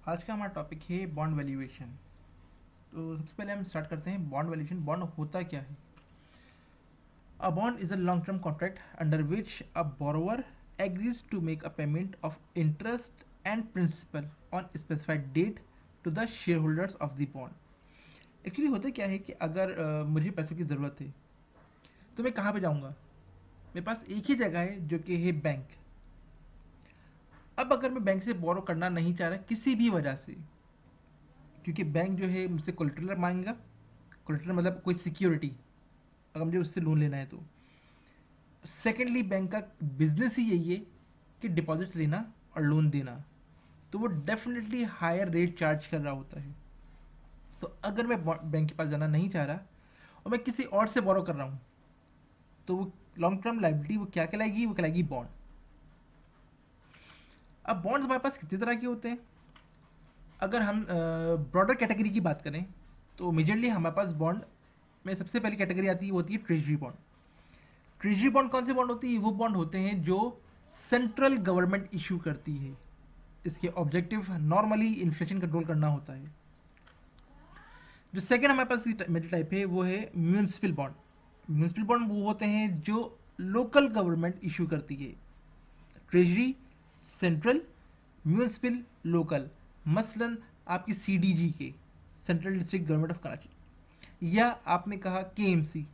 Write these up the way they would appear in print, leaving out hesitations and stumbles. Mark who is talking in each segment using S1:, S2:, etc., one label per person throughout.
S1: आज का हमारा टॉपिक है बॉन्ड वैल्यूएशन। तो सबसे पहले हम स्टार्ट करते हैं बॉन्ड वैल्यूएशन। बॉन्ड होता क्या है? A bond is a long term contract under which a borrower agrees to make a payment of interest and principal on specified date to the shareholders of the bond। Actually होता क्या है कि अगर मुझे पैसों की ज़रूरत है तो मैं कहाँ पे जाऊँगा? मेरे पास एक ही जगह है जो कि है बैंक। अब अगर मैं बैंक से बोरो करना नहीं चाह रहा किसी भी वजह से, क्योंकि बैंक जो है मुझसे कोलेटरल मांगेगा। कोलेटरल मतलब कोई सिक्योरिटी, अगर मुझे उससे लोन लेना है तो। सेकेंडली, बैंक का बिजनेस ही यही है कि डिपॉजिट्स लेना और लोन देना, तो वो डेफिनेटली हायर रेट चार्ज कर रहा होता है। तो अगर मैं बैंक के पास जाना नहीं चाह रहा और मैं किसी और से बोरो कर रहा हूँ, तो वो लॉन्ग टर्म लाइबिलिटी वो क्या कहलाएगी? वो कहलाएगी बॉन्ड। अब बॉन्ड्स हमारे पास कितनी तरह के होते हैं? अगर हम ब्रॉडर कैटेगरी की बात करें तो मेजरली हमारे पास बॉन्ड में सबसे पहली कैटेगरी आती है, वो होती है ट्रेजरी बॉन्ड। ट्रेजरी बॉन्ड कौन से बॉन्ड होती है? वो बॉन्ड होते हैं जो सेंट्रल गवर्नमेंट इशू करती है। इसके ऑब्जेक्टिव नॉर्मली इन्फ्लेशन कंट्रोल करना होता है। जो सेकंड हमारे पास मेजर टाइप है वो है म्यूनिसिपल बॉन्ड। म्यूनिसिपल बॉन्ड वो होते हैं जो लोकल गवर्नमेंट इशू करती है। Treasury, central, municipal, local. मसलन आपकी सीडीजी के, central district government of Karachi, या आपने कहा केएमसी,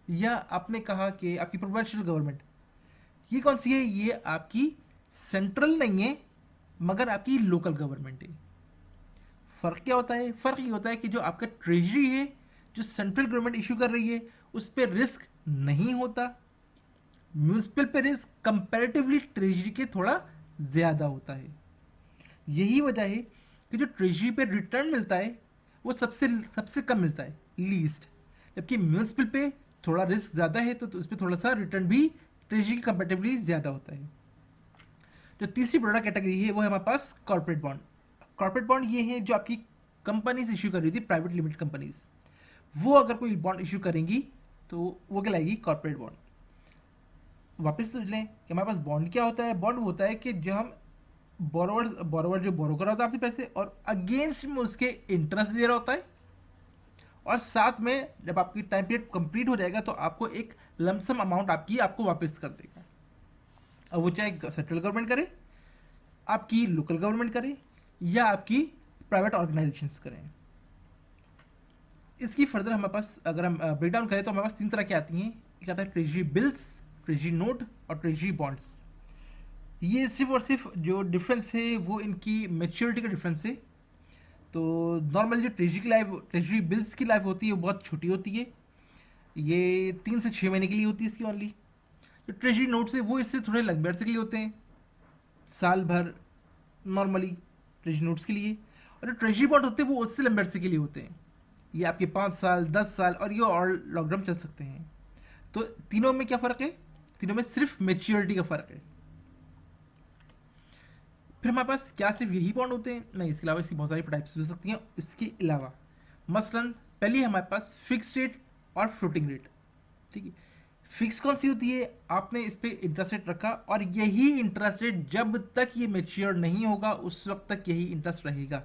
S1: या आपने कहा कि आपकी प्रोविंशियल गवर्नमेंट। ये कौन सी है? ये आपकी सेंट्रल नहीं है मगर आपकी लोकल गवर्नमेंट है। फ़र्क क्या होता है? फ़र्क ये होता है कि जो आपका ट्रेजरी है, जो सेंट्रल गवर्नमेंट इशू कर रही है, उस पर रिस्क नहीं होता। म्यूनिसिपल पे रिस्क कंपैरेटिवली ट्रेजरी के थोड़ा ज़्यादा होता है। यही वजह है कि जो ट्रेजरी पे रिटर्न मिलता है वो सबसे सबसे कम मिलता है, लीस्ट। जबकि म्यूनिसिपल पे थोड़ा रिस्क ज़्यादा है तो उस पर थोड़ा सा रिटर्न भी ट्रेजरी के कंपेरेटिवली ज़्यादा होता है। जो तीसरी प्रोडक्ट कैटेगरी है वो है हमारे पास कॉर्पोरेट बॉन्ड। कॉर्पोरेट बॉन्ड ये है जो आपकी कंपनीज इशू कर रही थी, प्राइवेट लिमिटेड कंपनीज। वो अगर कोई बॉन्ड इशू करेंगी तो वो कहलाएगी कॉर्पोरेट बॉन्ड। वापस समझ लें कि हमारे पास बॉन्ड क्या होता है। बॉन्ड होता है कि जो हम बोरोवर जो बोरो कर रहा होता है आपसे पैसे, और अगेंस्ट में उसके इंटरेस्ट दे रहा होता है, और साथ में जब आपकी टाइम पीरियड कंप्लीट हो जाएगा तो आपको एक लमसम अमाउंट आपको वापस कर देगा। अब वो चाहे सेंट्रल गवर्नमेंट करे, आपकी लोकल गवर्नमेंट करे, या आपकी प्राइवेट ऑर्गेनाइजेशंस करें। इसकी फर्दर हमारे पास अगर हम ब्रेक डाउन करें तो हमारे पास तीन तरह की आती हैं। एक आता है ट्रेजरी बिल्स, ट्रेजरी नोट और ट्रेजरी बॉन्ड्स। ये सिर्फ और सिर्फ जो डिफरेंस है वो इनकी मेच्योरिटी का डिफरेंस है। तो नॉर्मल जो ट्रेजरी बिल्स की लाइफ होती है वो बहुत छोटी होती है। ये 3 से 6 महीने के लिए होती है इसकी ओनली। जो ट्रेजरी नोट्स है वो इससे थोड़े लंबे अरसे के लिए होते हैं, साल भर नॉर्मली ट्रेजरी नोट्स के लिए। और जो ट्रेजरी बॉन्ड होते हैं वो उससे लंबे अरसे के लिए होते हैं। ये आपके 5 साल, 10 साल और ये और लॉन्ग टर्म चल सकते हैं। तो तीनों में क्या फ़र्क है? तीनों में सिर्फ मेच्योरिटी का फ़र्क है। फिर हमारे पास क्या सिर्फ यही बॉन्ड होते हैं? नहीं, इसके अलावा इसकी बहुत सारी टाइप्स हो सकती हैं। इसके अलावा मसलन पहली हमारे पास फिक्स रेट और फ्लोटिंग रेट। ठीक है, फिक्स कौन सी होती है? आपने इस पर इंटरेस्ट रेट रखा और यही इंटरेस्ट रेट जब तक ये मेच्योर नहीं होगा उस वक्त तक यही इंटरेस्ट रहेगा।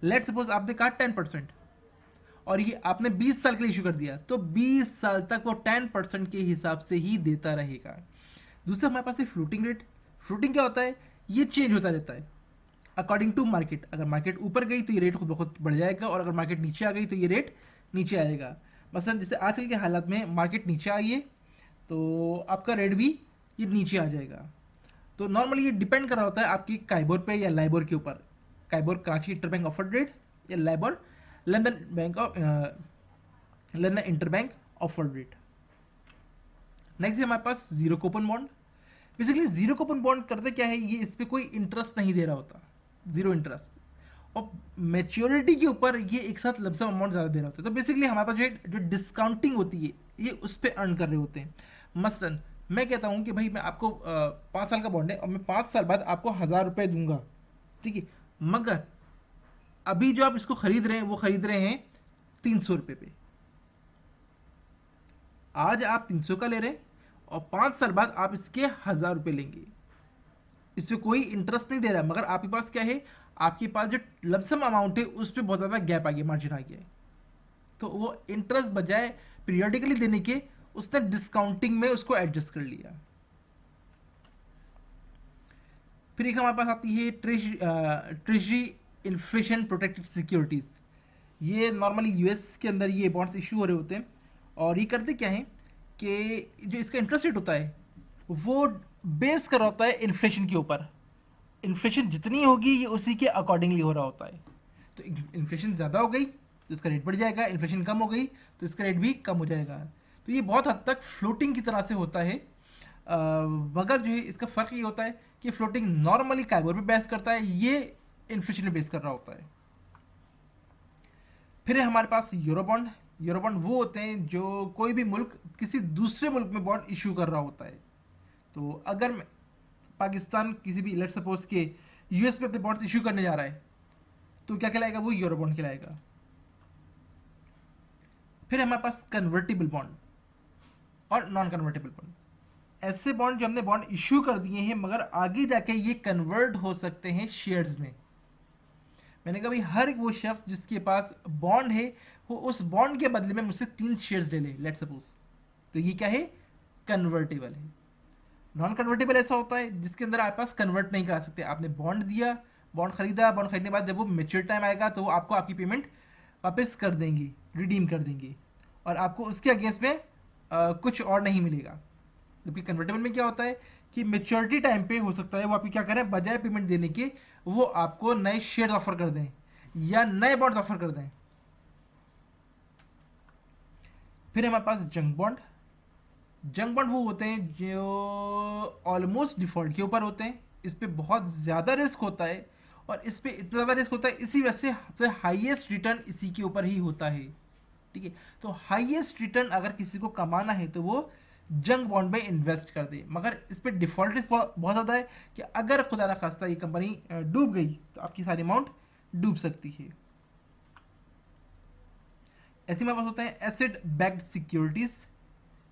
S1: लेट सपोज आपने कहा 10%, और ये आपने 20 साल के लिए इशू कर दिया, तो 20 साल तक वो 10% के हिसाब से ही देता रहेगा। दूसरा हमारे पास है फ्लोटिंग रेट। फ्लोटिंग क्या होता है? ये चेंज होता रहता है अकॉर्डिंग टू मार्केट। अगर मार्केट ऊपर गई तो ये रेट बहुत बढ़ जाएगा, और अगर मार्केट नीचे आ गई तो ये रेट नीचे आएगा। मसलन जैसे आजकल के हालात में मार्केट नीचे आई है तो आपका रेट भी ये नीचे आ जाएगा। तो नॉर्मली ये डिपेंड कर रहा होता है आपकी काइबोर पे या लाइबोर के ऊपर। KIBOR Karachi interbank offered rate, या LIBOR London bank of London interbank offered rate. Next है हमारे पास zero coupon bond. Basically zero coupon bond करते क्या है? ये इस पर कोई इंटरेस्ट नहीं दे रहा होता, जीरो इंटरेस्ट, और मेच्योरिटी के ऊपर ये एक साथ लमसम अमाउंट ज़्यादा दे रहा होता है। तो बेसिकली हमारे पास जो डिस्काउंटिंग होती है ये उस पर अर्न कर रहे होते हैं। मसलन मैं कहता हूँ कि भाई मैं आपको 5 साल का बॉन्ड है और मैं 5 साल बाद आपको 1,000 रुपये दूंगा, ठीक है, मगर अभी जो आप इसको खरीद रहे हैं वो खरीद रहे हैं 300 रुपये पे। आज आप 300 का ले रहे हैं और 5 साल बाद आप इसके 1,000 रुपये लेंगे। इस पर कोई इंटरेस्ट नहीं दे रहा है, मगर आपके पास क्या है? आपके पास जो लमसम अमाउंट है उस पर बहुत ज़्यादा गैप आ गया, मार्जिन आ गया है। तो वो इंटरेस्ट बजाय पीरियडिकली देने के उसने डिस्काउंटिंग में उसको एडजस्ट कर लिया। फिर एक हमारे पास आती है ट्रेजरी इन्फ्लेशन प्रोटेक्टेड सिक्योरिटीज़। ये नॉर्मली यूएस के अंदर ये बॉन्ड्स इशू हो रहे होते हैं, और ये करते क्या है कि जो इसका इंटरेस्ट रेट होता है वो बेस कर रहा होता है इन्फ्लेशन के ऊपर। इन्फ्लेशन जितनी होगी ये उसी के अकॉर्डिंगली हो रहा होता है। तो इन्फ्लेशन ज़्यादा हो गई तो इसका रेट बढ़ जाएगा, इन्फ्लेशन कम हो गई तो इसका रेट भी कम हो जाएगा। तो ये बहुत हद तक फ्लोटिंग की तरह से होता है। मगर जो है इसका फ़र्क ये होता है कि फ्लोटिंग नॉर्मली काइबर पे बेस करता है, ये इन्फ्लेशन पे बेस कर रहा होता है। फिर है हमारे पास यूरोबॉन्ड। यूरोबॉन्ड वो होते हैं जो कोई भी मुल्क किसी दूसरे मुल्क में बॉन्ड इशू कर रहा होता है। तो अगर पाकिस्तान किसी भी, लेट सपोज के यूएस पे अपने बॉन्ड्स इशू करने जा रहा है तो क्या कहलाएगा, वो यूरो बॉन्ड कहलाएगा। फिर हमारे पास कन्वर्टेबल बॉन्ड और नॉन कन्वर्टेबल बॉन्ड। ऐसे बॉन्ड जो हमने बॉन्ड इशू कर दिए हैं मगर आगे जाके ये कन्वर्ट हो सकते हैं शेयर्स में। मैंने कहा भाई हर वो शख्स जिसके पास बॉन्ड है वो उस बॉन्ड के बदले में मुझसे 3 शेयर्स ले ले, लेट सपोज। तो ये क्या है, कन्वर्टेबल है। नॉन कन्वर्टेबल ऐसा होता है जिसके अंदर आप पास कन्वर्ट नहीं करा सकते। आपने बॉन्ड दिया, बॉन्ड खरीदा, बॉन्ड खरीदने के बाद जब वो मेच्योर टाइम आएगा तो वो आपको आपकी पेमेंट वापस कर देंगे, रिडीम कर देंगे, और आपको उसके अगेंस्ट में कुछ और नहीं मिलेगा। जबकि कन्वर्टेबल में क्या होता है कि मेच्योरिटी टाइम पे हो सकता है वो आपकी क्या करें, बजाय पेमेंट देने के वो आपको नए शेयर ऑफर कर दें या नए बॉन्ड्स ऑफर कर दें। फिर हमारे पास जंक बॉन्ड। जंक बॉन्ड वो होते हैं जो ऑलमोस्ट डिफॉल्ट के ऊपर होते हैं। इस पे बहुत ज़्यादा रिस्क होता है, और इस पे इतना ज़्यादा रिस्क होता है इसी वजह से सबसे हाईएस्ट रिटर्न इसी के ऊपर ही होता है। ठीक है, तो हाईएस्ट रिटर्न अगर किसी को कमाना है तो वो जंक बॉन्ड में इन्वेस्ट कर दे। मगर इस पे डिफॉल्ट रिस्क बहुत ज़्यादा है कि अगर खुदा ना खास्ता ये कंपनी डूब गई तो आपकी सारी अमाउंट डूब सकती है। ऐसे में पास होता है एसेट बैक्ड सिक्योरिटीज़।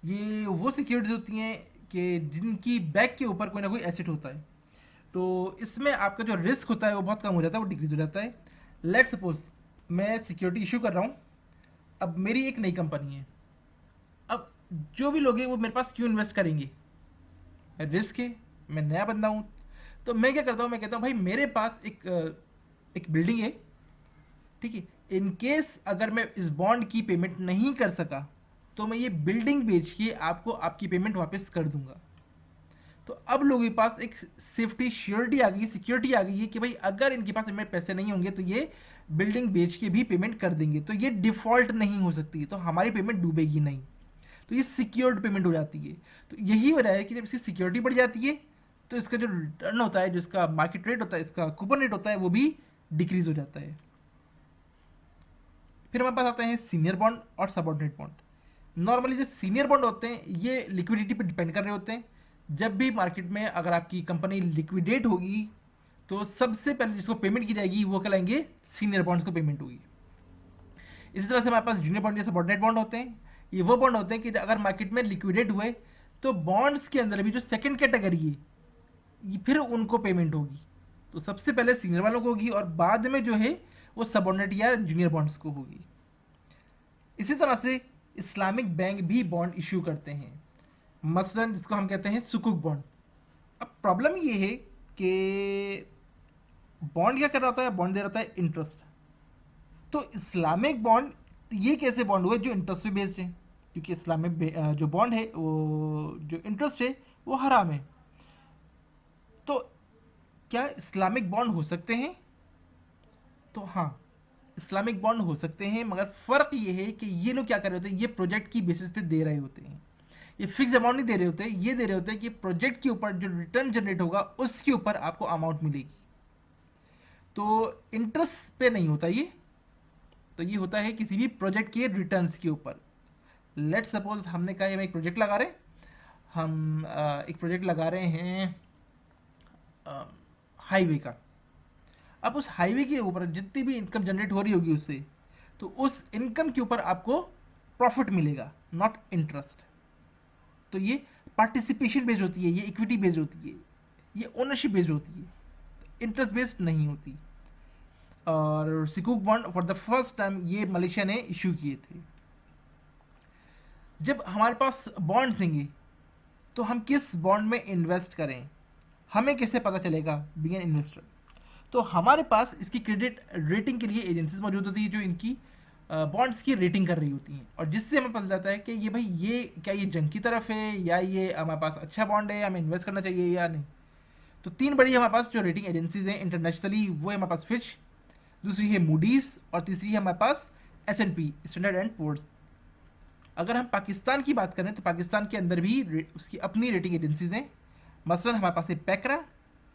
S1: ये वो सिक्योरिटीज होती हैं कि जिनकी बैक के ऊपर कोई ना कोई एसेट होता है। तो इसमें आपका जो रिस्क होता है वो बहुत कम हो जाता है, वो डिक्रीज हो जाता है। लेट सपोज मैं सिक्योरिटी इशू कर रहा हूँ, अब मेरी एक नई कंपनी है। अब जो भी लोग हैं वो मेरे पास क्यों इन्वेस्ट करेंगे, रिस्क है, मैं नया बंदा हूँ। तो मैं क्या करता हूँ, मैं कहता हूँ भाई मेरे पास एक बिल्डिंग है, ठीक है, इन केस अगर मैं इस बॉन्ड की पेमेंट नहीं कर सका तो मैं ये बिल्डिंग बेच के आपको आपकी पेमेंट वापस कर दूंगा। तो अब लोगों के पास एक सेफ्टी श्योरिटी आ गई, सिक्योरिटी आ गई है कि भाई अगर इनके पास इनमें पैसे नहीं होंगे तो ये बिल्डिंग बेच के भी पेमेंट कर देंगे, तो ये डिफॉल्ट नहीं हो सकती, तो हमारी पेमेंट डूबेगी नहीं। तो ये सिक्योर्ड पेमेंट हो जाती है। तो यही वजह है कि जब इसकी सिक्योरिटी बढ़ जाती है तो इसका जो रिटर्न होता है, जो इसका मार्केट रेट होता है, इसका कूपन रेट होता है, वो भी डिक्रीज हो जाता है। फिर हमारे पास आते हैं सीनियर बॉन्ड और सबऑर्डिनेट बॉन्ड। नॉर्मली जो सीनियर बॉन्ड होते हैं ये लिक्विडिटी पर डिपेंड कर रहे होते हैं। जब भी मार्केट में अगर आपकी कंपनी लिक्विडेट होगी तो सबसे पहले जिसको पेमेंट की जाएगी वो कहलाएंगे सीनियर बॉन्ड्स को पेमेंट होगी। इसी तरह से हमारे पास जूनियर बॉन्ड या सबऑर्डिनेट बॉन्ड होते हैं। ये वो बॉन्ड होते हैं कि अगर मार्केट में लिक्विडेट हुए तो बॉन्ड्स के अंदर भी जो सेकंड कैटेगरी है ये फिर उनको पेमेंट होगी। तो सबसे पहले सीनियर वालों को होगी और बाद में जो है वो सबऑर्डिनेट या जूनियर बॉन्ड्स को होगी। इसी तरह से इस्लामिक बैंक भी बॉन्ड इशू करते हैं, मसलन जिसको हम कहते हैं सुकुक बॉन्ड। अब प्रॉब्लम ये है कि बॉन्ड क्या कर रहा होता है, बॉन्ड दे रहा होता है इंटरेस्ट। तो इस्लामिक बॉन्ड ये कैसे बॉन्ड हुए जो इंटरेस्ट पे बेस्ड है, क्योंकि इस्लामिक जो बॉन्ड है वो जो इंटरेस्ट है वो हराम है। तो क्या इस्लामिक बॉन्ड हो सकते हैं, तो हाँ इस्लामिक बॉन्ड हो सकते हैं, मगर फ़र्क ये है कि ये लोग क्या कर रहे होते हैं, ये प्रोजेक्ट की बेसिस पे दे रहे होते हैं। ये फिक्स अमाउंट नहीं दे रहे होते, ये दे रहे होते हैं कि प्रोजेक्ट के ऊपर जो रिटर्न जनरेट होगा उसके ऊपर आपको अमाउंट मिलेगी। तो इंटरेस्ट पे नहीं होता ये, तो ये होता है किसी भी प्रोजेक्ट के रिटर्न्स के ऊपर। लेट सपोज हमने कहा हम एक प्रोजेक्ट लगा रहे हैं, हम एक प्रोजेक्ट लगा रहे हैं हाईवे का। अब उस हाईवे के ऊपर जितनी भी इनकम जनरेट हो रही होगी उससे, तो उस इनकम के ऊपर आपको प्रॉफिट मिलेगा, नॉट इंटरेस्ट। तो ये पार्टिसिपेशन बेस्ड होती है, ये इक्विटी बेस्ड होती है, ये ओनरशिप बेस्ड होती है, इंटरेस्ट बेस्ड नहीं होती। और सिकूक bond for the first time ये मलेशिया ने इशू किए थे। जब हमारे पास बॉन्ड्स होंगे तो हम किस बॉन्ड में इन्वेस्ट करें, हमें कैसे पता चलेगा बीइंग एन इन्वेस्टर? तो हमारे पास इसकी क्रेडिट रेटिंग के लिए एजेंसीज मौजूद होती है जो इनकी बॉन्ड्स की रेटिंग कर रही होती हैं, और जिससे हमें पता चलता है कि ये भाई ये क्या ये जंग की तरफ है या ये हमारे पास अच्छा बॉन्ड है, हमें इन्वेस्ट करना चाहिए या नहीं। तो तीन बड़ी हमारे पास जो रेटिंग एजेंसीज हैं इंटरनेशनली, वो है हमारे पास फिच, दूसरी है मूडीज, और तीसरी है हमारे पास S&P, स्टैंडर्ड एंड पुअर्स। अगर हम पाकिस्तान की बात करें तो पाकिस्तान के अंदर भी उसकी अपनी रेटिंग एजेंसीज हैं। मसलन हमारे पास है Paikra,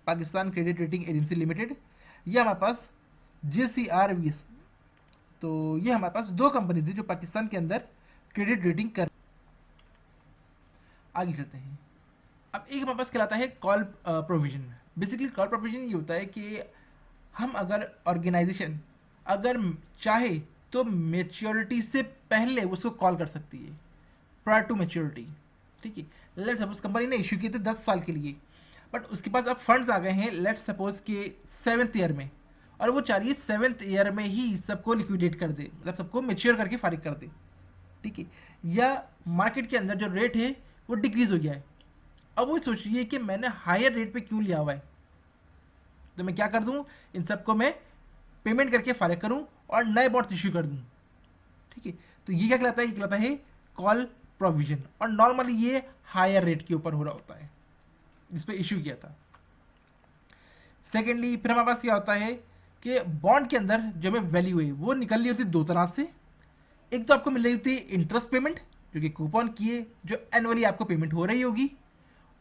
S1: Pakistan credit rating agency limited, या हमारे पास JCRVS। तो ये हमारे पास दो कंपनीज है जो पाकिस्तान के अंदर क्रेडिट रेटिंग कर। आगे चलते हैं। अब एक हमारे पास कहलाता है call provision. Basically call provision ये होता है कि हम अगर ऑर्गेनाइजेशन अगर चाहे तो मेच्योरिटी से पहले उसको कॉल कर सकती है, प्रायर टू मेच्योरिटी। ठीक है, लेट्स सपोज कंपनी ने इशू किए थे 10 साल के लिए, बट उसके पास अब फंड्स आ गए हैं लेट्स सपोज के 7th ईयर में, और वो चाह रही है 7th ईयर में ही सबको लिक्विडेट कर दे, मतलब सबको मेच्योर करके फारिग कर दे। ठीक है, या मार्केट के अंदर जो रेट है वो डिक्रीज हो गया है, अब वो सोच रही है कि मैंने हायर रेट पे क्यों लिया हुआ है, तो मैं क्या कर दूं, इन सबको मैं पेमेंट करके फारिग करूं और नए बॉन्ड्स इश्यू कर दूं। ठीक है, तो ये क्या कहलाता है, ये कहलाता है कॉल प्रोविजन, और नॉर्मली ये हायर रेट के ऊपर हो रहा होता है जिस पे इश्यू किया था। सेकेंडली फिर हमारे पास क्या होता है कि बॉन्ड के अंदर जो हमें वैल्यू है वो निकल रही होती है दो तरह से। एक तो आपको मिल रही होती है इंटरेस्ट पेमेंट, जो कि कूपन की है, जो एनुअली आपको पेमेंट हो रही होगी,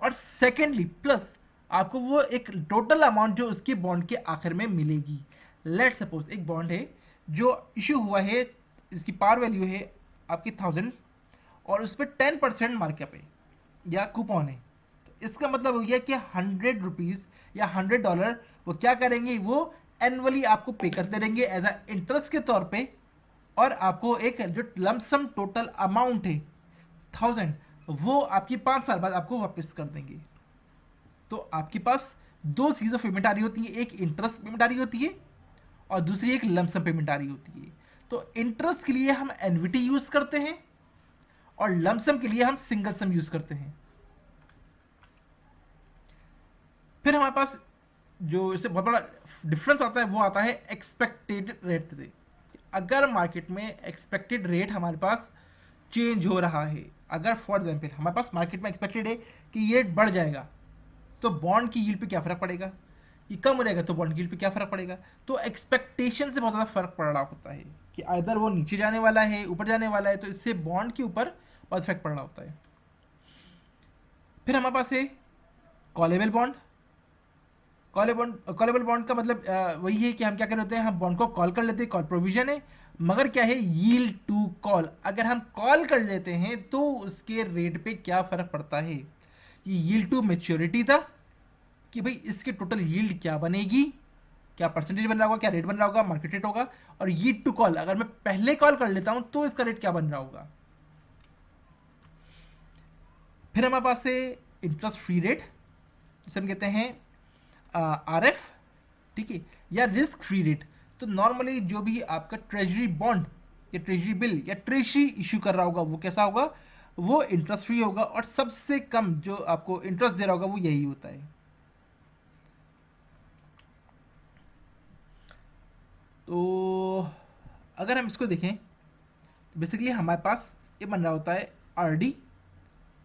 S1: और सेकेंडली प्लस आपको वो एक टोटल अमाउंट जो उसके बॉन्ड के आखिर में मिलेगी। लेट सपोज एक बॉन्ड है जो इशू हुआ है, इसकी पार वैल्यू है आपकी 1000, और उस पर 10% मार्कअप है या कूपन है, तो इसका मतलब हो गया कि 100 रुपीज़ या $100 वो क्या करेंगे, वो एनुअली आपको पे करते रहेंगे एज अ इंटरेस्ट के तौर पे, और आपको एक जो लमसम टोटल अमाउंट है 1000 वो आपकी 5 साल बाद आपको वापस कर देंगे। तो आपके पास दो सीरीज ऑफ पेमेंट आ रही होती है, एक इंटरेस्ट पेमेंट आ रही होती है और दूसरी एक लमसम पेमेंट आ रही होती है। तो इंटरेस्ट के लिए हम एनविटी यूज करते हैं और लमसम के लिए हम सिंगल सम यूज करते हैं। फिर हमारे पास जो इससे बहुत बड़ा डिफरेंस आता है वो आता है एक्सपेक्टेड रेट से। अगर मार्केट में एक्सपेक्टेड रेट हमारे पास चेंज हो रहा है, अगर फॉर एग्जाम्पल हमारे पास मार्केट में एक्सपेक्टेड है कि ये बढ़ जाएगा, तो बॉन्ड की यील्ड पे क्या फर्क पड़ेगा, ये कम हो जाएगा तो बॉन्ड की यील्ड पे क्या फर्क पड़ेगा। तो एक्सपेक्टेशन से बहुत ज़्यादा फर्क पड़ रहा होता है कि अदर वो नीचे जाने वाला है ऊपर जाने वाला है, तो इससे बॉन्ड के ऊपर बहुत इफेक्ट पड़ रहा होता है। फिर हमारे पास है कॉलेबल बॉन्ड। कॉलेबल बॉन्ड का मतलब वही है कि हम क्या कर लेते हैं, हम बॉन्ड को कॉल कर लेते हैं, कॉल प्रोविजन है, मगर क्या है यील्ड टू कॉल। अगर हम कॉल कर लेते हैं तो उसके रेट पे क्या फर्क पड़ता है, ये यील्ड टू मेच्योरिटी था कि भाई इसके टोटल यील्ड क्या बनेगी, क्या परसेंटेज बन रहा होगा, क्या रेट बन रहा होगा, मार्केट रेट होगा, और यील्ड टू कॉल अगर मैं पहले कॉल कर लेता हूं तो इसका रेट क्या बन रहा होगा। फिर हमारे पास है इंटरेस्ट फ्री रेट, जिसे हम कहते हैं RF, ठीक है, या रिस्क फ्री रेट। तो नॉर्मली जो भी आपका ट्रेजरी बॉन्ड या ट्रेजरी बिल या ट्रेजरी इशू कर रहा होगा वो कैसा होगा, वो इंटरेस्ट फ्री होगा, और सबसे कम जो आपको इंटरेस्ट दे रहा होगा वो यही होता है। तो अगर हम इसको देखें तो बेसिकली हमारे पास ये बन रहा होता है RD।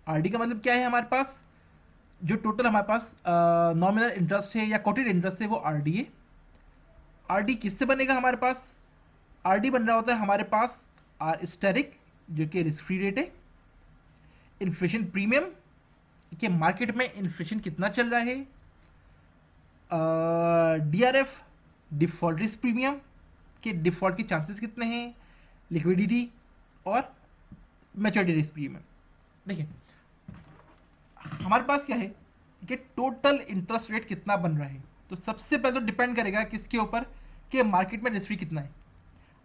S1: RD का मतलब क्या है, हमारे पास जो टोटल हमारे पास नॉमिनल इंटरेस्ट है या कोटेड इंटरेस्ट है वो RD है। RD किससे बनेगा, हमारे पास RD बन रहा होता है हमारे पास स्टेरिक, जो कि रिस्क फ्री रेट है, इन्फ्लेशन प्रीमियम कि मार्केट में इन्फ्लेशन कितना चल रहा है, DRF डिफॉल्ट रिस्क प्रीमियम के डिफॉल्ट के चांसेस कितने हैं, लिक्विडिटी, और मैच्योरिटी रिस्क प्रीमियम। देखिए हमारे पास क्या है कि टोटल इंटरेस्ट रेट कितना बन रहा है, तो सबसे पहले तो डिपेंड करेगा किसके ऊपर कि मार्केट में रिस्क फ्री कितना है।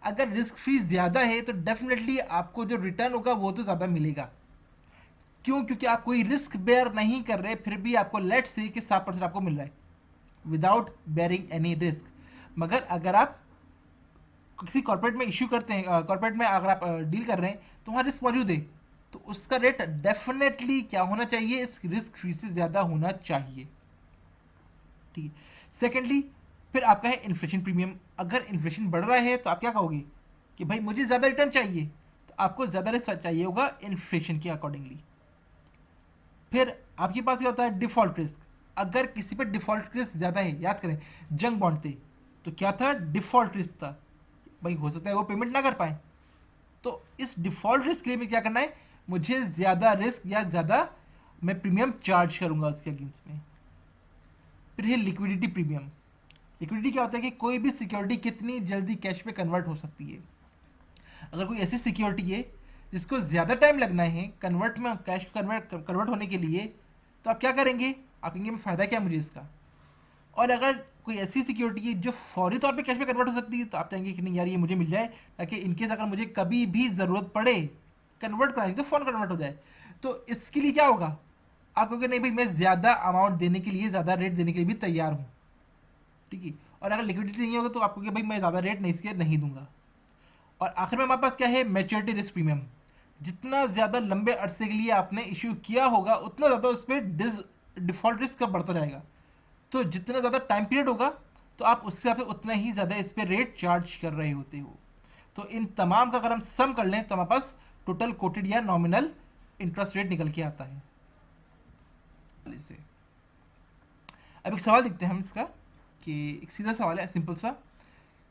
S1: अगर रिस्क फ्री ज़्यादा है तो डेफिनेटली आपको जो रिटर्न होगा वो तो ज़्यादा मिलेगा। क्यों, क्योंकि आप कोई रिस्क बेयर नहीं कर रहे, फिर भी आपको लेट्स से कि 7% आपको मिल रहा है विदाउट बेयरिंग एनी रिस्क। मगर अगर आप किसी कॉर्पोरेट में इश्यू करते हैं, कॉर्पोरेट में अगर आप डील कर रहे हैं तो वहाँ रिस्क मौजूद है, तो उसका रेट डेफिनेटली क्या होना चाहिए, इस रिस्क फ्री से ज़्यादा होना चाहिए। ठीक है। सेकेंडली, फिर आपका है इन्फ्लेशन प्रीमियम। अगर इन्फ्लेशन बढ़ रहा है तो आप क्या कहोगे कि भाई मुझे ज़्यादा रिटर्न चाहिए, तो आपको ज़्यादा रिस्क चाहिए होगा इन्फ्लेशन के अकॉर्डिंगली। फिर आपके पास क्या होता है, डिफॉल्ट रिस्क। अगर किसी पर डिफॉल्ट रिस्क ज़्यादा है, याद करें जंग बॉन्ड थे तो क्या था, डिफॉल्ट रिस्क था, भाई हो सकता है वो पेमेंट ना कर पाए। तो इस डिफॉल्ट रिस्क के लिए क्या करना है, मुझे ज़्यादा रिस्क या ज़्यादा मैं प्रीमियम चार्ज करूंगा उसके अगेंस्ट में। फिर है लिक्विडिटी प्रीमियम। लिक्विडिटी क्या होता है कि कोई भी सिक्योरिटी कितनी जल्दी कैश में कन्वर्ट हो सकती है। अगर कोई ऐसी सिक्योरिटी है जिसको ज़्यादा टाइम लगना है कन्वर्ट में, कैश कन्वर्ट होने के लिए, तो आप क्या करेंगे, आप कहेंगे फ़ायदा क्या मुझे इसका। और अगर कोई ऐसी सिक्योरिटी है जो फौरी तौर पे कैश में कन्वर्ट हो सकती है, तो आप चाहेंगे कि नहीं यार ये मुझे मिल जाए, ताकि इनकेस अगर मुझे कभी भी ज़रूरत पड़े कन्वर्ट कराएंगे तो फ़ौरन कन्वर्ट हो जाए। तो इसके लिए क्या होगा, आप कहोगे नहीं भाई मैं ज़्यादा अमाउंट देने के लिए, ज़्यादा रेट देने के लिए भी तैयार हूँ। ठीक है। और अगर लिक्विडिटी नहीं होगा तो आप कहोगे भाई मैं ज़्यादा रेट नहीं, इसके नहीं दूंगा। और आखिर में हमारे पास क्या है, मैच्योरिटी रिस्क प्रीमियम। जितना ज़्यादा लंबे अरसे के लिए आपने इश्यू किया होगा उतना ज़्यादा उस पर डिफॉल्ट रिस्क का बढ़ता जाएगा। तो जितना ज़्यादा टाइम पीरियड होगा तो आप उससे हिसाब से उतना ही ज़्यादा इस पर रेट चार्ज कर रहे होते हो। तो इन तमाम का अगर हम सम कर लें तो हमारे पास टोटल कोटेड या नॉमिनल इंटरेस्ट रेट निकल के आता है। इसे अब एक सवाल देखते हैं हम इसका, कि एक सीधा सवाल है सिंपल सा।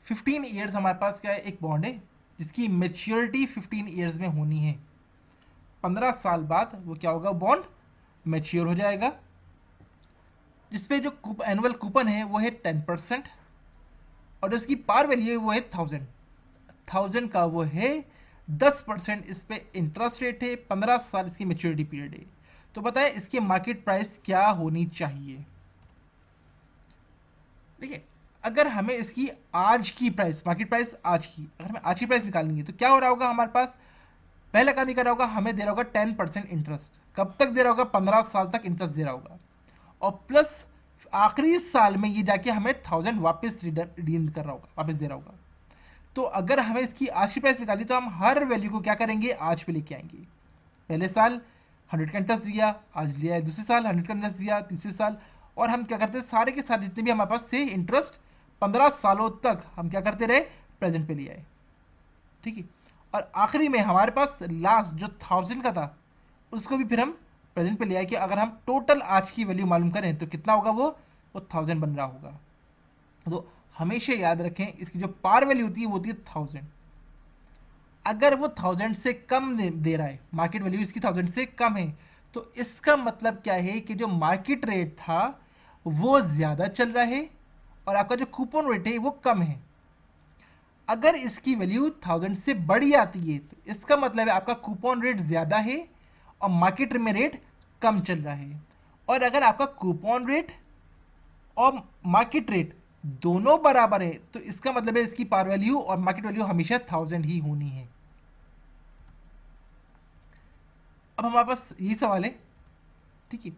S1: 15 ईयर्स हमारे पास क्या है, एक बॉन्ड है जिसकी मेच्योरिटी 15 ईयर्स में होनी है। 15 साल बाद वो क्या होगा, बॉन्ड मेच्योर हो जाएगा, जिसपे जो एनुअल कूपन है वो है 10%, और जो इसकी पार वैल्यू है वो है 1000 का वो है 10%, इस पे इंटरेस्ट रेट है, 15 साल इसकी मेच्योरिटी पीरियड है। तो बताएं इसकी मार्केट प्राइस क्या होनी चाहिए। देखिए, अगर हमें इसकी आज की प्राइस, मार्केट प्राइस आज की, अगर हमें आज की प्राइस निकालनी है तो क्या हो रहा होगा हमारे पास, पहला काम ही कर रहा होगा, हमें दे रहा होगा 10% इंटरेस्ट। कब तक दे रहा होगा, 15 साल तक इंटरेस्ट दे रहा होगा, और प्लस आखिरी साल में ये जाके हमें 1000 वापस रिडीम कर रहा होगा, वापस दे रहा होगा। तो अगर हमें इसकी आज की प्राइस निकाली तो हम हर वैल्यू को क्या करेंगे, आज पे लेके आएंगे। पहले साल 100 का इंटरेस्ट दिया, आज लिया है, दूसरे साल 100 का इंटरेस्ट दिया, तीसरे साल, और हम क्या करते हैं, सारे के सारे जितने भी हमारे पास थे इंटरेस्ट 15 सालों तक हम क्या करते रहे, प्रेजेंट पे ले आए। ठीक है। और आखिरी में हमारे पास लास्ट जो 1000 का था उसको भी फिर हम प्रेजेंट पे ले आए, कि अगर हम टोटल आज की वैल्यू मालूम करें तो कितना होगा, वो 1000 बन रहा होगा। तो हमेशा याद रखें इसकी जो पार वैल्यू होती है वो होती है 1000। अगर वो 1000 से कम दे रहा है, मार्केट वैल्यू इसकी 1000 से कम है, तो इसका मतलब क्या है कि जो मार्केट रेट था वो ज़्यादा चल रहा है और आपका जो कूपन रेट है वो कम है। अगर इसकी वैल्यू 1000 से बड़ी आती है तो इसका मतलब है आपका कूपन रेट ज़्यादा है और मार्केट में रेट कम चल रहा है। और अगर आपका कूपन रेट और मार्केट रेट दोनों बराबर है तो इसका मतलब है इसकी पार वैल्यू और मार्केट वैल्यू हमेशा 1000 ही होनी है। अब हमारे पास यही सवाल है, ठीक है,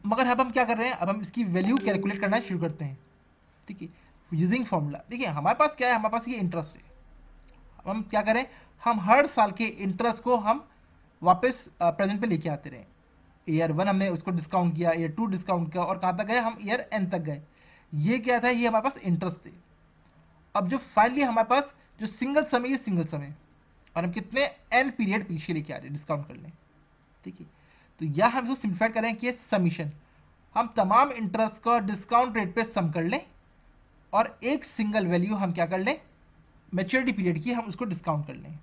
S1: मगर अब हम क्या कर रहे हैं, अब हम इसकी वैल्यू कैलकुलेट करना शुरू करते हैं। ठीक है, यूजिंग फॉर्मूला। देखिए हमारे पास क्या है, हमारे पास ये इंटरेस्ट है। अब हम क्या करें, हम हर साल के इंटरेस्ट को हम वापस प्रेजेंट पे लेके आते रहे। ईयर 1 हमने उसको डिस्काउंट किया, ईयर 2 डिस्काउंट किया, और कहाँ तक गए, हम ईयर एन तक गए। ये क्या था, ये हमारे पास इंटरेस्ट थे। अब जो फाइनली हमारे पास जो सिंगल सम है, ये सिंगल सम है, और हम कितने एन पीरियड पीछे लेके आ रहे हैं, डिस्काउंट कर लें। ठीक है, तो यह हम इसको सिंप्लीफाइड करें कि समीशन, हम तमाम इंटरेस्ट का डिस्काउंट रेट पे सम कर लें और एक सिंगल वैल्यू हम क्या कर लें, मैच्योरिटी पीरियड की, हम उसको डिस्काउंट कर लें।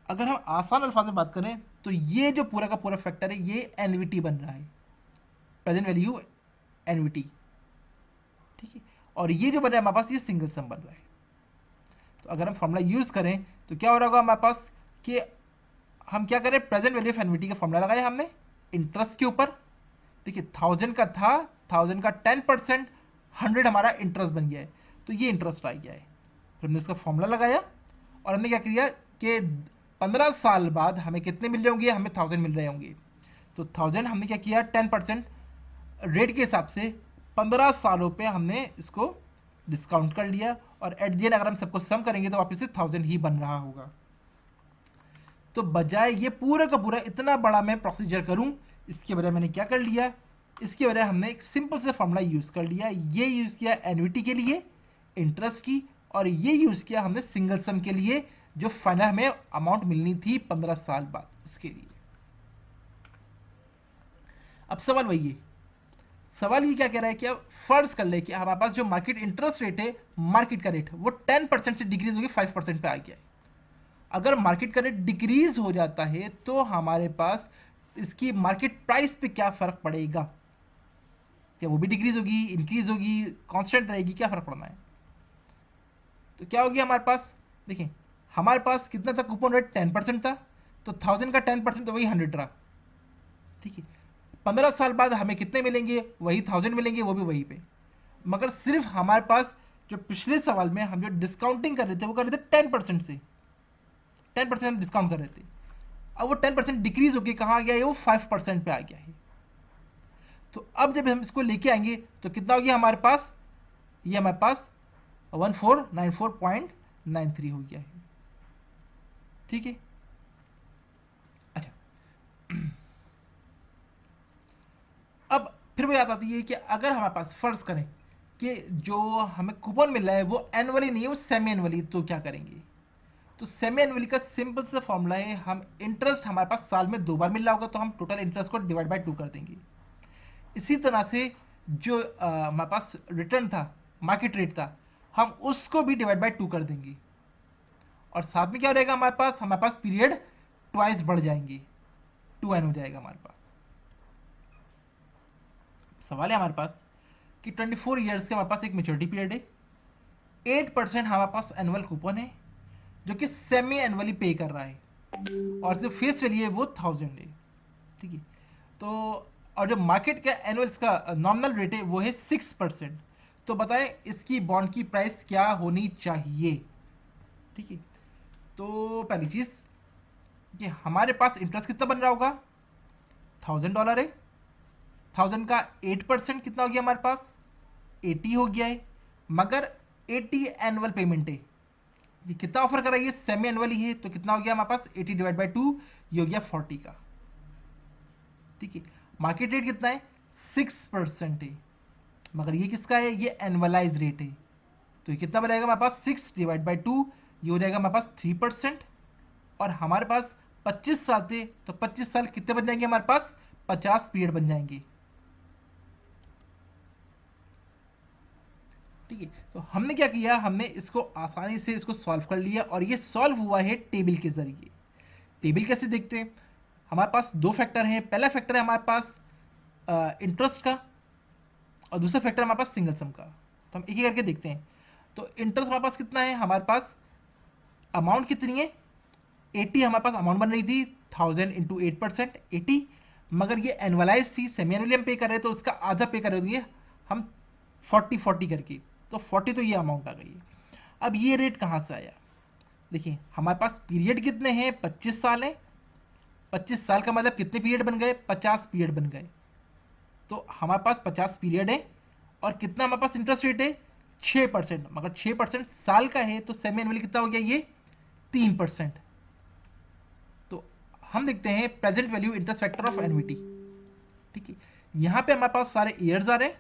S1: अगर हम आसान अल्फाज में बात करें तो ये जो पूरा का पूरा फैक्टर है ये एनवीटी बन रहा है, प्रेजेंट वैल्यू एनवीटी। ठीक है, और ये जो बन रहा है हमारे पास ये सिंगल सम बन रहा है। तो अगर हम फॉर्मूला यूज करें तो क्या हो रहा होगा हमारे पास, कि हम क्या करें, प्रेजेंट वैल्यू ऑफ एनवीटी का फॉर्मूला लगाया हमने इंटरेस्ट के ऊपर। देखिए 1000 का था, 1000 का 10% 100 हमारा इंटरेस्ट बन गया है, तो ये इंटरेस्ट आ गया है। फिर हमने उसका फॉर्मूला लगाया और हमने क्या किया कि 15 साल बाद हमें कितने मिल रहे होंगे, हमें 1000 मिल रहे होंगे। तो 1000 हमने क्या किया, 10% रेट के हिसाब से 15 सालों पे हमने इसको डिस्काउंट कर लिया और एट द एंड अगर हम सबको सम करेंगे तो वापस से 1000 ही बन रहा होगा। तो बजाय ये पूरा का पूरा इतना बड़ा मैं प्रोसीजर करूं, इसके बजाय मैंने क्या कर लिया, इसके बजाय हमने एक सिंपल सा फॉर्मूला यूज़ कर लिया। ये यूज़ किया एन्युटी के लिए इंटरेस्ट की, और ये यूज़ किया हमने सिंगल सम के लिए जो फाइनल हमें अमाउंट मिलनी थी 15 साल बाद उसके लिए। अब सवाल वही है, सवाल ये क्या कह रहा है कि अब फर्ज कर ले कि हमारे पास जो मार्केट इंटरेस्ट रेट है, मार्केट का रेट वो 10% से डिक्रीज होकर 5% पे आ गया है। अगर मार्केट का रेट डिक्रीज हो जाता है तो हमारे पास इसकी मार्केट प्राइस पे क्या फर्क पड़ेगा, क्या वो भी डिक्रीज होगी, इंक्रीज होगी, कांस्टेंट रहेगी, क्या फर्क पड़ना है। तो क्या होगी हमारे पास, देखिए हमारे पास कितना था कूपन रेट 10% था, तो 1000 का 10% तो वही 100 रहा, ठीक है। 15 साल बाद हमें कितने मिलेंगे, वही 1000 मिलेंगे, वो भी वही पे। मगर सिर्फ हमारे पास जो पिछले सवाल में हम जो डिस्काउंटिंग कर रहे थे वो कर रहे थे 10% से, 10% डिस्काउंट कर रहे थे। अब वो 10% डिक्रीज होकर कहाँ आ गया है, वो 5% पे आ गया है। तो अब जब हम इसको लेके आएंगे तो कितना हो गया हमारे पास, ये हमारे पास 1494.93 हो गया है, ठीक है। अच्छा, अब फिर वो याद आती है कि अगर हमारे पास फर्ज करें कि जो हमें कूपन मिल रहा है वो एनुअली नहीं है, वो सेमी एनुअली, तो क्या करेंगे। तो सेमी एनुअली का सिंपल सा फॉर्मूला है, हम इंटरेस्ट हमारे पास साल में 2 बार मिल रहा होगा तो हम टोटल इंटरेस्ट को डिवाइड बाय 2 कर देंगे। इसी तरह से जो हमारे पास रिटर्न था, मार्केट रेट था, हम उसको भी डिवाइड बाय 2 कर देंगे। और साथ में क्या रहेगा हमारे पास पीरियड ट्वाइस बढ़ जाएंगे, 2n हो जाएगा हमारे पास। सवाल है हमारे पास कि 24 ईयर्स के हमारे पास एक मेच्योरिटी पीरियड है, 8% हमारे पास एनुअल कूपन है जो कि सेमी एनुअली पे कर रहा है, और जो फेस वैल्यू है वो 1000 है, ठीक है। तो और जो मार्केट का एनुअल का नॉमिनल रेट है वो है 6%। तो बताएं इसकी बॉन्ड की प्राइस क्या होनी चाहिए, ठीक है। तो पहली चीज़ कि हमारे पास इंटरेस्ट कितना बन रहा होगा, $1000 है, 1000 का 8% कितना हो गया हमारे पास, 80 हो गया है। मगर 80 एनुअल पेमेंट है, ये कितना ऑफर कर रहा है, ये सेमी एनुअल ही है, तो कितना हो गया हमारे पास 80 डिवाइड बाई 2, ये हो गया 40 का, ठीक है। मार्केट रेट कितना है, 6% है, मगर ये किसका है, ये एनुअलाइज रेट है, तो ये कितना बनेगा हमारे पास 6 डिवाइड बाई 2, ये हो जाएगा हमारे पास 3%। और हमारे पास 25 साल थे तो 25 साल कितने बन जाएंगे हमारे पास, 50 पीरियड बन जाएंगे, ठीक है। तो हमने क्या किया, हमने इसको आसानी से इसको सॉल्व कर लिया, और ये सॉल्व हुआ है टेबल के जरिए। टेबल कैसे देखते हैं, हमारे पास 2 फैक्टर हैं, पहला फैक्टर है हमारे पास इंटरेस्ट का, और दूसरा फैक्टर हमारे पास सिंगल सम का। तो हम एक एक करके देखते हैं। तो इंटरेस्ट हमारे पास कितना है, हमारे पास अमाउंट कितनी है, 80 हमारे पास अमाउंट बन रही थी, 1000 इंटू 8% 80, मगर ये एनुअलाइज थी, सेमी एनुअली हम पे कर रहे हैं तो उसका आधा पे कर रहे हम 40 करके, तो 40 तो ये अमाउंट आ गई है। अब ये रेट कहाँ से आया, देखिए हमारे पास पीरियड कितने हैं, 25 साल है, 25 साल का मतलब कितने पीरियड बन गए, 50 पीरियड बन गए। तो हमारे पास 50 पीरियड है, और कितना हमारे पास इंटरेस्ट रेट है, 6%, मगर 6% साल का है तो सेमी एनुअली कितना हो गया, ये 3%। तो हम देखते हैं present value interest factor of annuity, ठीक है। यहाँ पे हमारे पास सारे ईयर्स आ रहे हैं,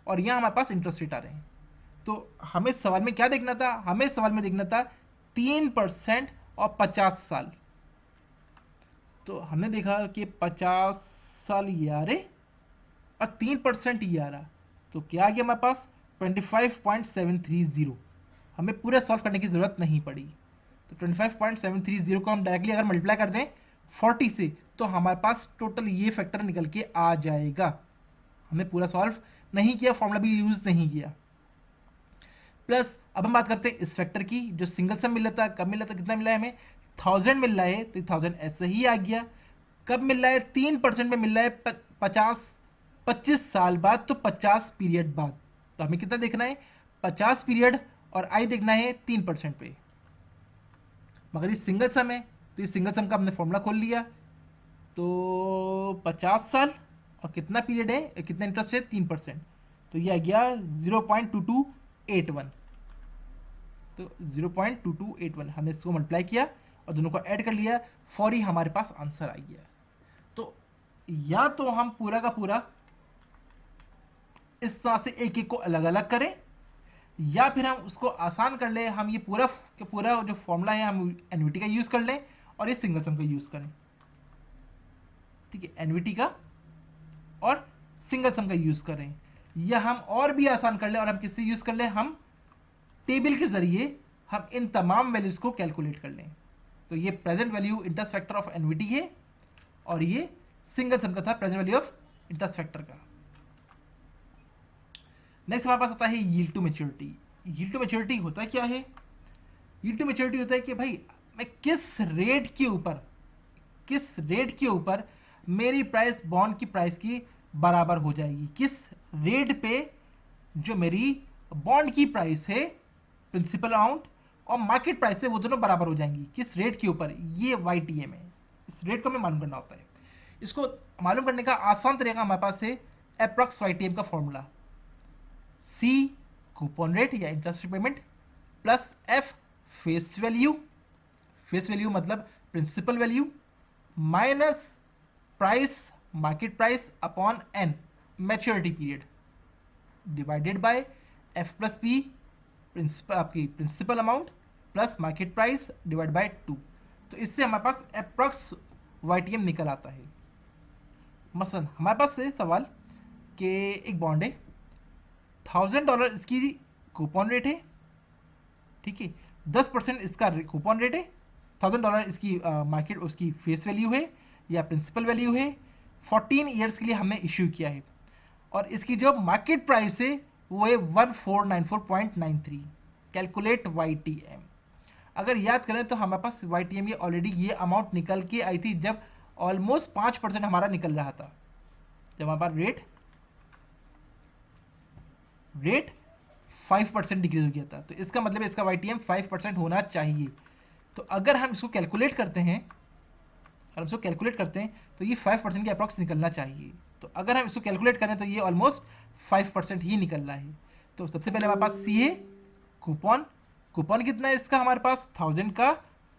S1: और यहाँ हमारे पास इंटरेस्ट रेट आ रहे हैं। तो हमें सवाल में क्या देखना था, हमें सवाल में देखना था 3% और 50 साल। तो हमने देखा कि 50 साल ये आ रहे और 3% ये आ रहा, तो क्या आ गया हमारे पास 25.730। हमें पूरा सॉल्व करने की ज़रूरत नहीं पड़ी। तो 25.730 को हम डायरेक्टली अगर मल्टीप्लाई कर दें 40 से तो हमारे पास टोटल ये फैक्टर निकल के आ जाएगा। हमने पूरा सॉल्व नहीं किया, फॉर्मूला भी यूज़ नहीं किया। प्लस अब हम बात करते हैं इस फैक्टर की, जो सिंगल सम मिल रहा था, कब मिल रहा था, कितना मिला है हमें, 1000 मिल रहा है, तो 1000 ऐसे ही आ गया। कब मिल रहा है, 3% में मिल रहा है, 25 साल बाद, तो 50 पीरियड बाद। तो हमें कितना देखना है, 50 पीरियड, और आई देखना है 3% पे। मगर ये सिंगल सम है तो इस सिंगल सम का हमने फॉर्मूला खोल लिया। तो 50 साल और कितना पीरियड है, कितना इंटरेस्ट है, 3%, तो ये आ गया 0.2281। तो 0.2281 हमने इसको मल्टीप्लाई किया और दोनों को ऐड कर लिया, फौरी हमारे पास आंसर आ गया। तो या तो हम पूरा का पूरा इस तरह से एक एक को अलग अलग करें, या फिर हम उसको आसान कर लें, हम ये पूरा पूरा जो फॉर्मूला है हम एनवीटी का यूज़ कर लें और ये सिंगल सम का यूज़ करें। ठीक है, एनवीटी का और सिंगल सम का यूज़ करें, या हम और भी आसान कर लें और हम किससे यूज़ कर लें, हम टेबल के ज़रिए हम इन तमाम वैल्यूज़ को कैलकुलेट कर लें। तो ये present value interest factor of NVT है और ये सिंगल सम का था present value of interest factor का। नेक्स्ट हमारे पास आता है yield to maturity. Yield to maturity होता क्या है? यील्ड टू मैच्योरिटी होता है कि भाई मैं किस रेट के ऊपर मेरी प्राइस बॉन्ड की प्राइस की बराबर हो जाएगी, किस रेट पे जो मेरी बॉन्ड की प्राइस है, प्रिंसिपल अमाउंट और मार्केट प्राइस है, वो दोनों बराबर हो जाएंगी, किस रेट के ऊपर, ये YTM है। इस रेट को हमें मालूम करना होता है। इसको मालूम करने का आसान तरीका हमारे पास है एप्रॉक्स YTM का फॉर्मूला, C कूपन रेट या interest payment plus F face value मतलब principal value minus price market price upon N maturity period divided by F plus P आपकी principal amount plus market price divide by 2। तो इससे हमारे पास approx YTM निकल आता है। मसलन हमारे पास है सवाल कि एक बॉन्ड है, $1000 इसकी कूपन रेट है, ठीक है, 10% इसका कूपन रेट है, $1000 इसकी मार्केट उसकी फेस वैल्यू है या प्रिंसिपल वैल्यू है, 14 ईयर्स के लिए हमने इश्यू किया है और इसकी जो मार्केट प्राइस है वो है 1494.93। Calculate YTM। अगर याद करें तो हमारे पास YTM ये ऑलरेडी ये अमाउंट निकल के आई थी जब ऑलमोस्ट 5% हमारा निकल रहा था, जब हमारे पास रेट 5% डिक्रीज हो गया था। तो इसका मतलब इसका YTM 5% होना चाहिए। तो अगर हम इसको कैलकुलेट करते हैं तो ये 5% के अप्रॉक्स निकलना चाहिए। तो अगर हम इसको कैलकुलेट करें तो ये ऑलमोस्ट 5% ही निकल रहा है। तो सबसे पहले हमारे पास C है कूपन कितना है इसका, हमारे पास 1000 का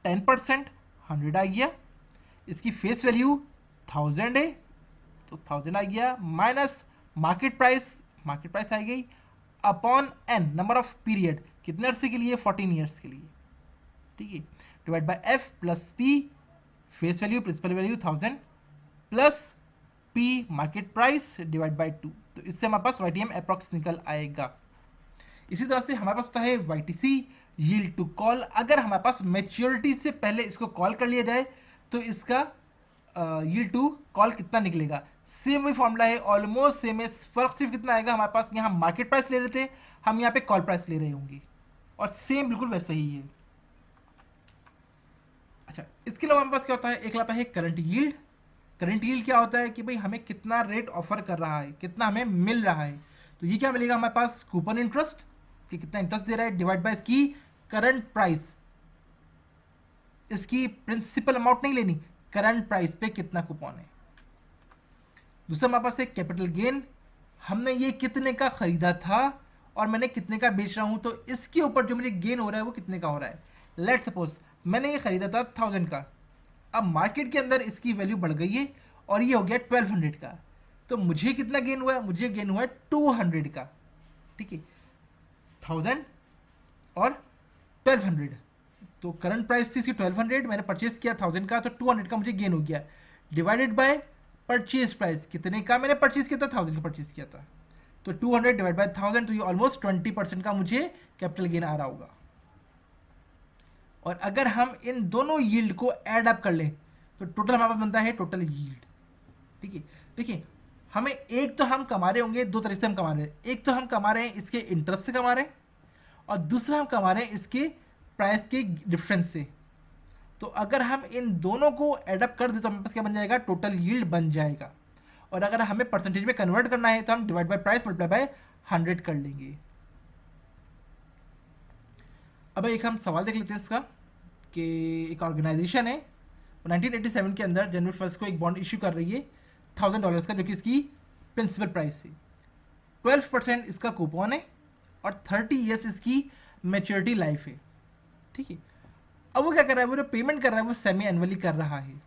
S1: 10% 100 आ गया, इसकी फेस वैल्यू 1000 है तो 1000 आ गया, माइनस मार्केट प्राइस आ गई upon N number of period, कितने अरसे के लिए, 14 ईयर्स के लिए, ठीक है, divide by F plus P face value principal value 1000 plus P market price divide by 2। तो इससे हमारे पास YTM अप्रॉक्स निकल आएगा। इसी तरह से हमारे पास होता है YTC यील्ड टू कॉल। अगर हमारे पास मैच्योरिटी से पहले इसको कॉल कर लिया जाए तो इसका यील्ड टू कॉल कितना निकलेगा, सेम वही फॉर्मूला है, ऑलमोस्ट सेम है, फर्क सिर्फ कितना आएगा, हमारे पास यहाँ मार्केट प्राइस ले रहे थे, हम यहाँ पे कॉल प्राइस ले रहे होंगे और सेम बिल्कुल वैसा ही है। अच्छा, इसके अलावा हमारे पास क्या होता है, एक आता है करंट यील्ड। करंट यील्ड क्या होता है कि भाई हमें कितना रेट ऑफर कर रहा है, कितना हमें मिल रहा है। तो ये क्या मिलेगा हमारे पास, कूपन इंटरेस्ट कि कितना इंटरेस्ट दे रहा है डिवाइड बाय इसकी करंट प्राइस, इसकी प्रिंसिपल अमाउंट नहीं लेनी, करंट प्राइस पे कितना कूपन है। दूसरा हमारे पास है कैपिटल गेन, हमने ये कितने का खरीदा था और मैंने कितने का बेच रहा हूं, तो इसके ऊपर जो मुझे गेन हो रहा है वो कितने का हो रहा है। लेट सपोज मैंने ये खरीदा था 1000 का, अब मार्केट के अंदर इसकी वैल्यू बढ़ गई है और ये हो गया 1200 का, तो मुझे कितना गेन हुआ है, मुझे गेन हुआ है 200 का, ठीक है, 1000 और 1200। तो करंट प्राइस थी इसकी 1200, मैंने परचेज किया 1000 का, तो 200 का मुझे गेन हो गया, डिवाइडेड बाय परचेज प्राइस, कितने का मैंने परचेज किया था, 1000 का परचेज किया था, तो 200 डिवाइड बाय 1000, तो ये ऑलमोस्ट 20% का मुझे कैपिटल गेन आ रहा होगा। और अगर हम इन दोनों यील्ड को ऐड अप कर लें तो टोटल हमारे पास बनता है टोटल यील्ड, ठीक है। देखिए हमें एक तो हम कमा रहे होंगे, दो तरीके से हम कमा रहे हैं, एक तो हम कमा रहे हैं इसके इंटरेस्ट से कमा रहे हैं और दूसरा हम कमा रहे हैं इसके प्राइस के डिफरेंस से। तो अगर हम इन दोनों को एडअप कर दें तो हमारे पास क्या बन जाएगा, टोटल यील्ड बन जाएगा। और अगर हमें परसेंटेज में कन्वर्ट करना है तो हम divide by price multiply by 100 कर लेंगे। अब एक हम सवाल देख लेते हैं इसका कि एक ऑर्गेनाइजेशन है 1987 के अंदर जनवरी 1 को एक बॉन्ड इश्यू कर रही है $1000 का, जो कि इसकी प्रिंसिपल प्राइस है, 12% इसका कूपन है और 30 ईयर्स इसकी मैच्योरिटी लाइफ है, ठीक है। अब वो क्या कर रहा है, वो जो पेमेंट कर रहा है वो सेमी एनुअली कर रहा है।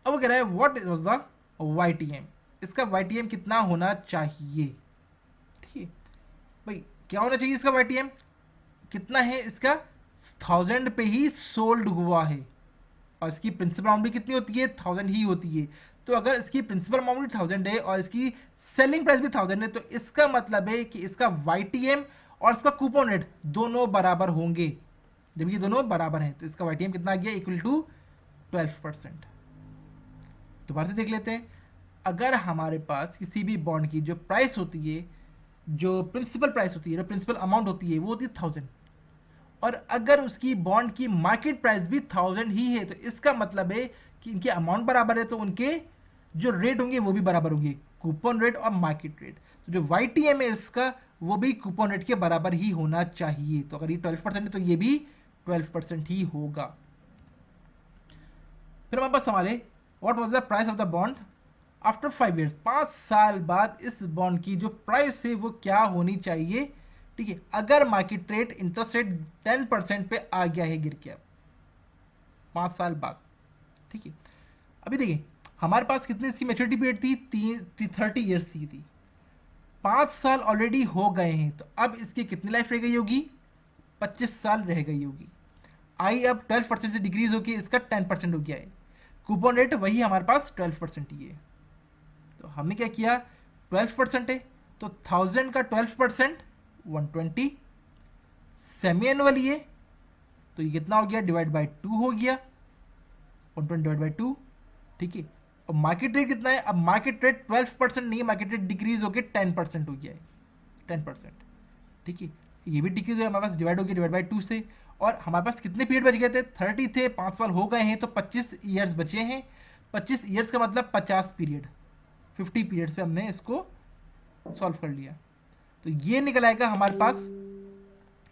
S1: अब वो कह रहा है व्हाट वाज द YTM, इसका YTM कितना होना चाहिए, ठीक है। भाई क्या होना चाहिए इसका YTM कितना है, इसका 1000 पे ही सोल्ड हुआ है, और इसकी प्रिंसिपल अमाउंट भी कितनी होती है, 1000 ही होती है। तो अगर इसकी प्रिंसिपल अमाउंट भी 1000 है और इसकी सेलिंग प्राइस भी 1000 है, तो इसका मतलब है कि इसका YTM और इसका कूपन रेट दोनों बराबर होंगे। जब ये दोनों बराबर हैं तो इसका YTM कितना आ गया, इक्वल टू 12%। दोबारा से देख लेते हैं। अगर हमारे पास किसी भी बॉन्ड की जो प्राइस होती है, जो प्रिंसिपल प्राइस होती है, जो प्रिंसिपल अमाउंट होती है, वो होती है 1000, और अगर उसकी बॉन्ड की मार्केट प्राइस भी 1000 ही है, तो इसका मतलब है कि इनके अमाउंट बराबर है, तो उनके जो रेट होंगे वो भी बराबर होंगे, कूपन रेट और मार्केट रेट। तो जो YTM है इसका, वो भी कूपन रेट के बराबर ही होना चाहिए। तो अगर ये 12% है तो ये भी 12% ही होगा। फिर हमारे पास सवाल है what was the price of the bond after 5 years, 5 साल बाद इस बॉन्ड की जो प्राइस है वो क्या होनी चाहिए, ठीक है। अगर मार्केट रेट, इंटरेस्ट रेट 10% पे आ गया है गिर के, अब 5 साल बाद, ठीक है। अभी देखिए हमारे पास कितनी इसकी मेच्योरिटी पीरियड थी, 30 ईयर्स की थी। 5 साल ऑलरेडी हो गए हैं, तो अब इसकी कितनी लाइफ रह गई होगी, 25 साल रह गई होगी। आई अब 12% से डिक्रीज होकर इसका 10% हो गया है। कूपन रेट वही हमारे पास 12% ही है। तो हमने क्या किया, 12% है तो 1000 का 12% 120, सेमी एनुअली है तो ये कितना हो गया, डिवाइड बाई 2 हो गया, 120 डिवाइड बाई 2, ठीक है। और मार्केट रेट कितना है, अब मार्केट रेट 12% नहीं है, मार्केट रेट डिक्रीज होकर 10% हो गया है, 10%, ठीक है। ये भी डिक्रीज है हमारे पास, डिवाइड हो गया डिवाइड बाई 2 से। और हमारे पास कितने पीरियड बच गए थे, 30 थे, 5 साल हो गए हैं तो 25 ईयर्स बचे हैं। 25 ईयर्स का मतलब 50 पीरियड, 50 पीरियड्स पे हमने इसको सॉल्व कर लिया। तो ये निकल आएगा हमारे पास,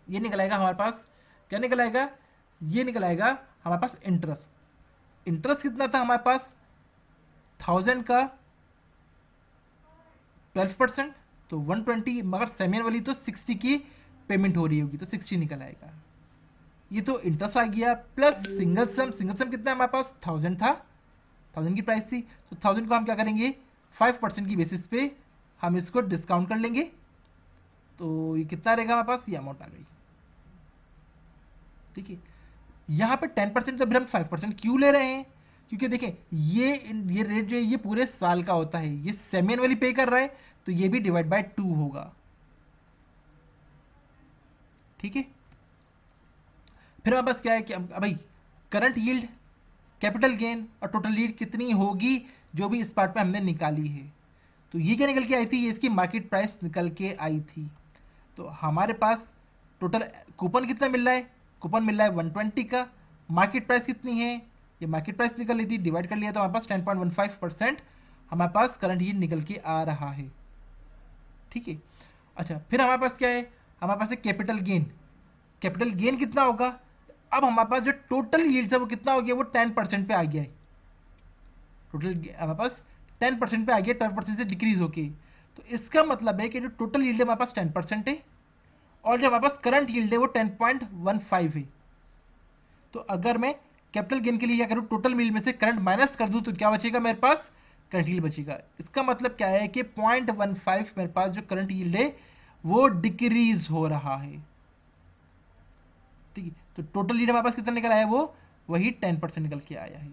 S1: ये निकल आएगा हमारे पास, क्या निकल आएगा, ये निकल आएगा हमारे पास इंटरेस्ट। इंटरेस्ट कितना था हमारे पास, 1000 का 12%, तो 120, मगर सेमियन वाली तो 60 की पेमेंट हो रही होगी तो 60 निकल आएगा। ये तो इंटरेस्ट आ गया, plus single sum, single sum कितना हमारे पास 1000 था, 1000 की प्राइस थी, तो 1000 को हम क्या करेंगे 5% की बेसिस पे हम इसको डिस्काउंट कर लेंगे, तो ये कितना रहेगा हमारे पास, ये अमाउंट आ गई, ठीक है। यहाँ पे 10% तो फिर हम 5% क्यों ले रहे हैं, क्योंकि देखें ये रेट जो है ये पूरे साल का होता है, ये सेमी एनुअली पे कर रहा है तो ये भी डिवाइड बाय 2 होगा, ठीक है। फिर हमारे पास क्या है कि भाई करंट यील्ड, कैपिटल गेन और टोटल यील्ड कितनी होगी जो भी इस पार्ट पे हमने निकाली है। तो ये क्या निकल के आई थी, ये इसकी मार्केट प्राइस निकल के आई थी। तो हमारे पास टोटल कूपन कितना मिल रहा है, कूपन मिल रहा है 120 का, मार्केट प्राइस कितनी है, ये मार्केट प्राइस निकल रही थी, डिवाइड कर लिया तो हमारे पास 10.15% हमारे पास करंट यील्ड निकल के आ रहा है, ठीक है। अच्छा फिर हमारे पास क्या है, हमारे पास है कैपिटल गेन। कैपिटल गेन कितना होगा, अब हमारे पास जो टोटल यील्ड है वो कितना हो गया, वो 10% पे आ गया है, टोटल हमारे पास 10% पे आ गया, 12% से डिक्रीज होके। तो इसका मतलब है कि जो टोटल यील्ड है हमारे पास 10% है, और जो हमारे पास करंट यील्ड है वो 10.15 है। तो अगर मैं कैपिटल गेन के लिए क्या करूँ, टोटल यील्ड में से करंट माइनस कर दूँ तो क्या बचेगा मेरे पास, करंट यील्ड बचेगा। इसका मतलब क्या है कि 0.15 मेरे पास जो करंट यील्ड है वो डिक्रीज हो रहा है, ठीक है। तो टोटल यील्ड हमारे पास कितना निकल आया, वो वही 10% निकल के आया है।